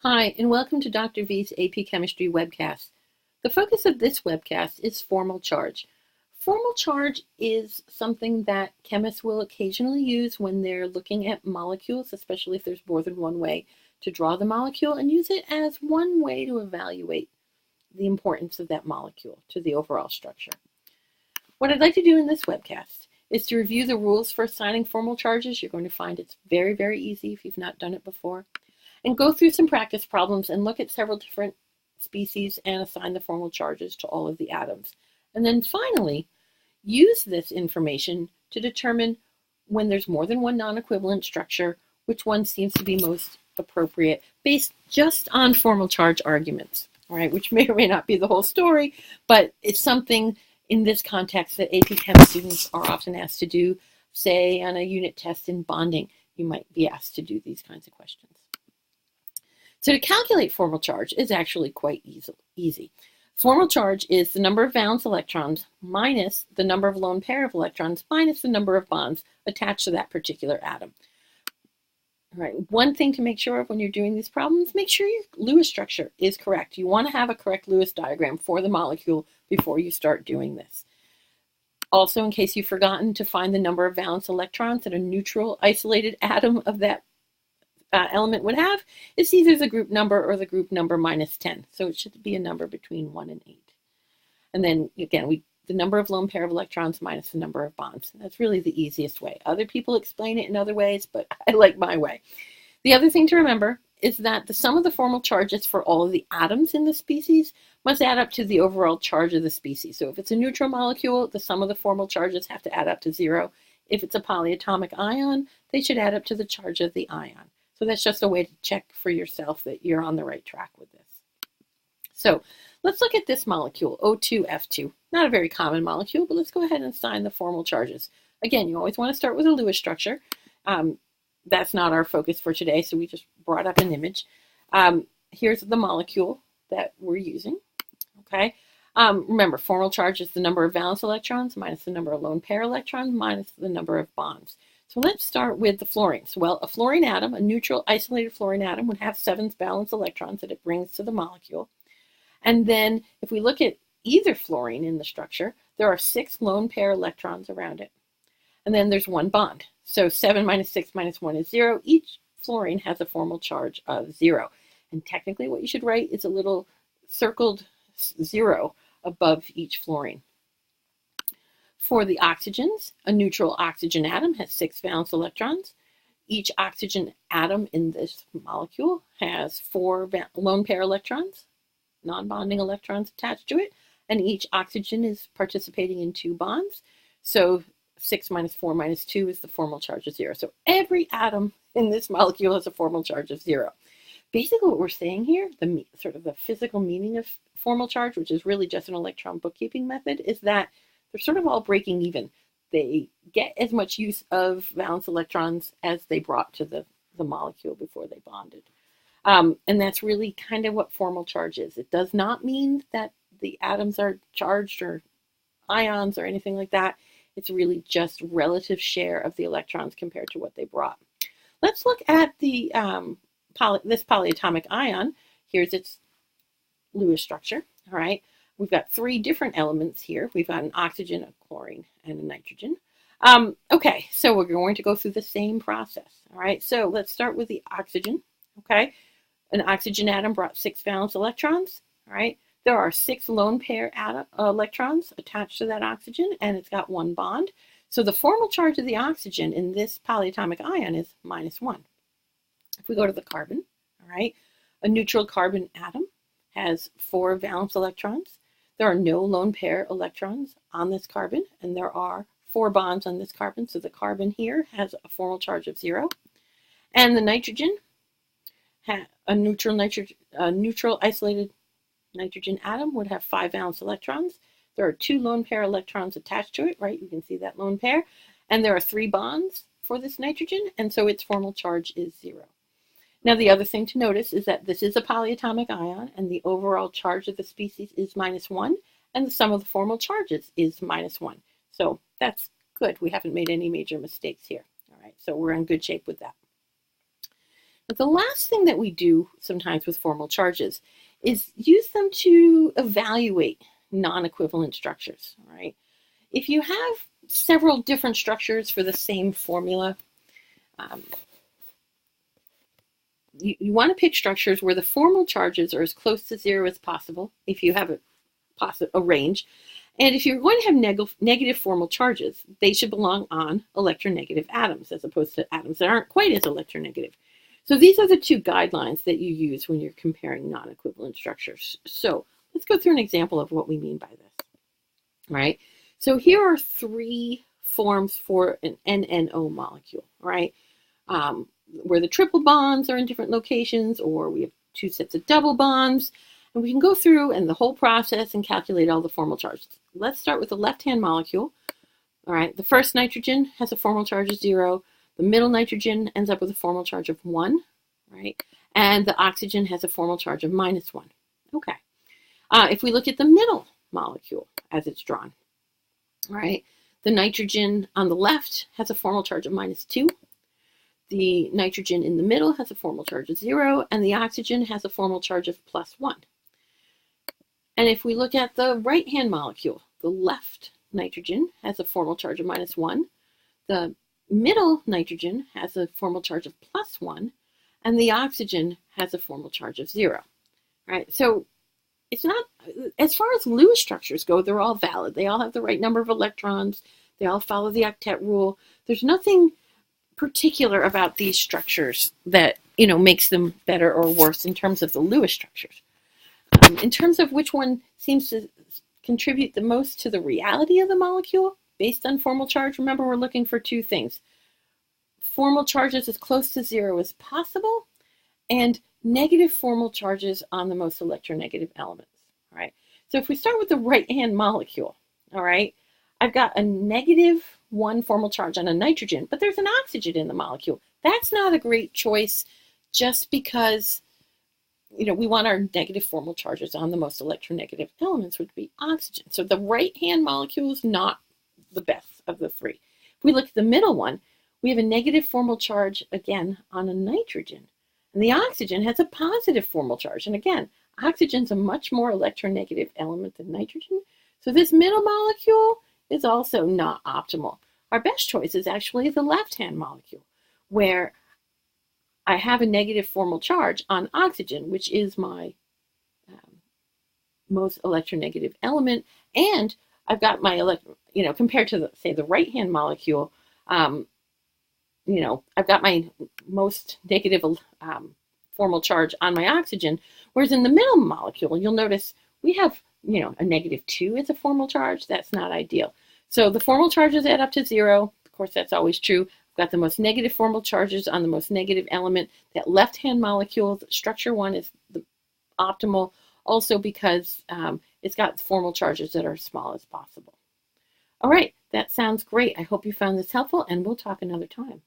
Hi, and welcome to Dr. V's AP Chemistry webcast. The focus of this webcast is formal charge. Formal charge is something that chemists will occasionally use when they're looking at molecules, especially if there's more than one way to draw the molecule, and use it as one way to evaluate the importance of that molecule to the overall structure. What I'd like to do in this webcast is to review the rules for assigning formal charges. You're going to find it's very, very easy if you've not done it before. And go through some practice problems and look at several different species and assign the formal charges to all of the atoms. And then finally, use this information to determine when there's more than one non-equivalent structure, which one seems to be most appropriate based just on formal charge arguments, all right, which may or may not be the whole story, but it's something in this context that AP Chem students are often asked to do. Say on a unit test in bonding, you might be asked to do these kinds of questions. So to calculate formal charge is actually quite easy. Formal charge is the number of valence electrons minus the number of lone pair of electrons minus the number of bonds attached to that particular atom. All right, one thing to make sure of when you're doing these problems, make sure your Lewis structure is correct. You want to have a correct Lewis diagram for the molecule before you start doing this. Also, in case you've forgotten to find the number of valence electrons that a neutral isolated atom of that element would have, it's either the group number or the group number minus 10. So it should be a number between 1 and 8. And then again, the number of lone pair of electrons minus the number of bonds. That's really the easiest way. Other people explain it in other ways, but I like my way. The other thing to remember is that the sum of the formal charges for all of the atoms in the species must add up to the overall charge of the species. So if it's a neutral molecule, the sum of the formal charges have to add up to 0. If it's a polyatomic ion, they should add up to the charge of the ion. So that's just a way to check for yourself that you're on the right track with this. So let's look at this molecule, O₂F₂. Not a very common molecule, but let's go ahead and assign the formal charges. Again, you always want to start with a Lewis structure. That's not our focus for today, so we just brought up an image. Here's the molecule that we're using. Okay. Remember, formal charge is the number of valence electrons minus the number of lone pair electrons minus the number of bonds. So let's start with the fluorines. Well, a fluorine atom, a neutral isolated fluorine atom, would have 7 valence electrons that it brings to the molecule. And then if we look at either fluorine in the structure, there are 6 lone pair electrons around it. And then there's 1 bond. So 7 minus 6 minus 1 is 0. Each fluorine has a formal charge of 0. And technically what you should write is a little circled 0 above each fluorine. For the oxygens, a neutral oxygen atom has 6 valence electrons. Each oxygen atom in this molecule has 4 lone pair electrons, non-bonding electrons attached to it, and each oxygen is participating in 2 bonds. So 6 minus 4 minus 2 is the formal charge of 0. So every atom in this molecule has a formal charge of 0. Basically what we're saying here, the sort of the physical meaning of formal charge, which is really just an electron bookkeeping method, is that they're sort of all breaking even. They get as much use of valence electrons as they brought to the molecule before they bonded. And that's really kind of what formal charge is. It does not mean that the atoms are charged or ions or anything like that. It's really just relative share of the electrons compared to what they brought. Let's look at the this polyatomic ion. Here's its Lewis structure. All right. We've got 3 different elements here. We've got an oxygen, a chlorine, and a nitrogen. Okay, so we're going to go through the same process. All right, so let's start with the oxygen. Okay, an oxygen atom brought 6 valence electrons. All right, there are 6 lone pair electrons attached to that oxygen, and it's got 1 bond. So the formal charge of the oxygen in this polyatomic ion is -1. If we go to the carbon, all right, a neutral carbon atom has 4 valence electrons. There are no lone pair electrons on this carbon, and there are 4 bonds on this carbon, so the carbon here has a formal charge of 0. And the nitrogen, a neutral isolated nitrogen atom would have 5 valence electrons. There are 2 lone pair electrons attached to it, right? You can see that lone pair. And there are 3 bonds for this nitrogen, and so its formal charge is 0. Now, the other thing to notice is that this is a polyatomic ion, and the overall charge of the species is -1, and the sum of the formal charges is -1. So that's good. We haven't made any major mistakes here. All right, so we're in good shape with that. The last thing that we do sometimes with formal charges is use them to evaluate non-equivalent structures, right? If you have several different structures for the same formula, you want to pick structures where the formal charges are as close to zero as possible if you have a range. And if you're going to have negative formal charges, they should belong on electronegative atoms as opposed to atoms that aren't quite as electronegative. So these are the two guidelines that you use when you're comparing non-equivalent structures. So let's go through an example of what we mean by this. Right? So here are three forms for an NNO molecule, right? Where the triple bonds are in different locations, or we have two sets of double bonds. And we can go through and the whole process and calculate all the formal charges. Let's start with the left-hand molecule. All right, the first nitrogen has a formal charge of 0. The middle nitrogen ends up with a formal charge of 1, right? And the oxygen has a formal charge of -1. Okay. If we look at the middle molecule as it's drawn, all right, the nitrogen on the left has a formal charge of -2. The nitrogen in the middle has a formal charge of 0, and the oxygen has a formal charge of +1. And if we look at the right-hand molecule, the left nitrogen has a formal charge of -1. The middle nitrogen has a formal charge of +1, and the oxygen has a formal charge of 0. Right? So it's not, as far as Lewis structures go, they're all valid. They all have the right number of electrons. They all follow the octet rule. There's nothing particular about these structures that, makes them better or worse in terms of the Lewis structures. In terms of which one seems to contribute the most to the reality of the molecule based on formal charge, remember we're looking for two things. Formal charges as close to 0 as possible, and negative formal charges on the most electronegative elements. All right. So if we start with the right-hand molecule, all right, I've got a -1 formal charge on a nitrogen, but there's an oxygen in the molecule. That's not a great choice just because, we want our negative formal charges on the most electronegative elements, which would be oxygen. So the right-hand molecule is not the best of the three. If we look at the middle one, we have a negative formal charge, again, on a nitrogen. And the oxygen has a positive formal charge. And again, oxygen's a much more electronegative element than nitrogen. So this middle molecule is also not optimal. Our best choice is actually the left-hand molecule, where I have a negative formal charge on oxygen, which is my most electronegative element, and I've got my, compared to, say, the right-hand molecule, I've got my most negative formal charge on my oxygen, whereas in the middle molecule, you'll notice we have, a -2 as a formal charge. That's not ideal. So the formal charges add up to 0. Of course, that's always true. I've got the most negative formal charges on the most negative element. That left-hand molecule, structure 1, is the optimal, also because it's got formal charges that are as small as possible. All right, that sounds great. I hope you found this helpful, and we'll talk another time.